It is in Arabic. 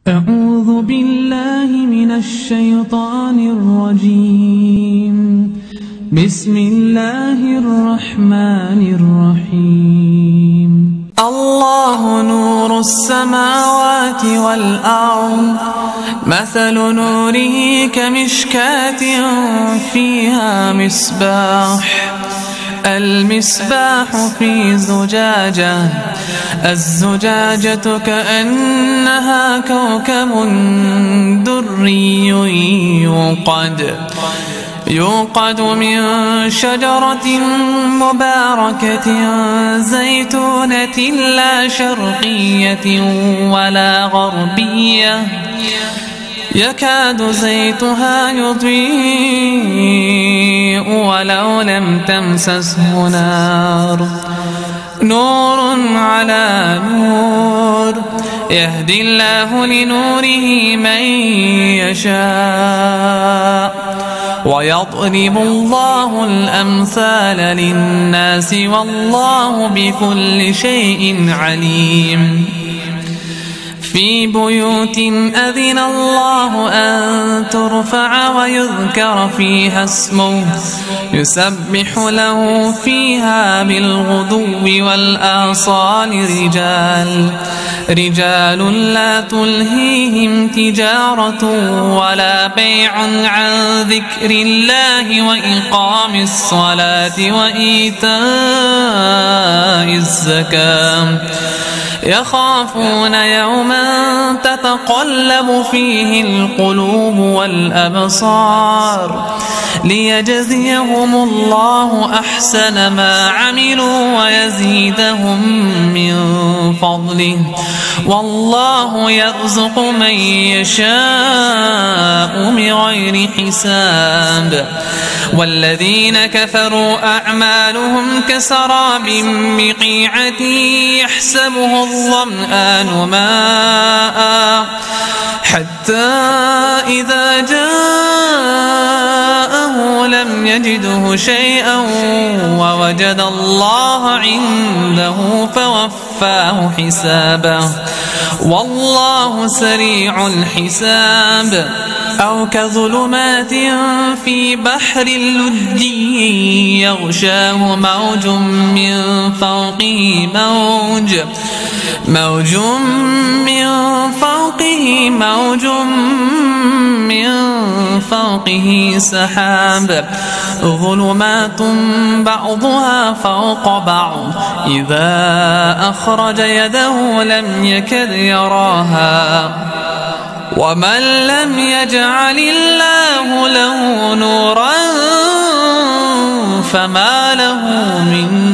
أعوذ بالله من الشيطان الرجيم. بسم الله الرحمن الرحيم. الله نور السماوات والأرض، مثل نوره كمشكاة فيها مصباح، المصباح في زجاجة، الزجاجة كأنها كوكب دري يوقد من شجرة مباركة زيتونة لا شرقية ولا غربية، يكاد زيتها يضيء ولو لم تمسسه نار، نور على نور، يهدي الله لنوره من يشاء، ويضرب الله الأمثال للناس والله بكل شيء عليم. في بيوت أذن الله أن ترفع ويذكر فيها اسمه يسبح له فيها بالغدو والآصال رجال لا تلهيهم تجارة ولا بيع عن ذكر الله وإقام الصلاة وإيتاء الزكاة، يخافون يوما تتقلب فيه القلوب والأبصار، ليجزيهم الله أحسن ما عملوا ويزيدهم من فضله، والله يرزق من يشاء بغير حساب. والذين كفروا أعمالهم كسراب بقيعة يحسبه الظمآن ماء حتى إذا جاءه لم يجده شيئا ووجد الله عنده فوفاه حسابه، والله سريع الحساب. أو كظلمات في بحر لجي يغشاه موج من فوقه موج من فوقه سحاب، ظلمات بعضها فوق بعض، إذا أخرج يده لم يكد يراها، ومن لم يجعل الله له نورا فما له من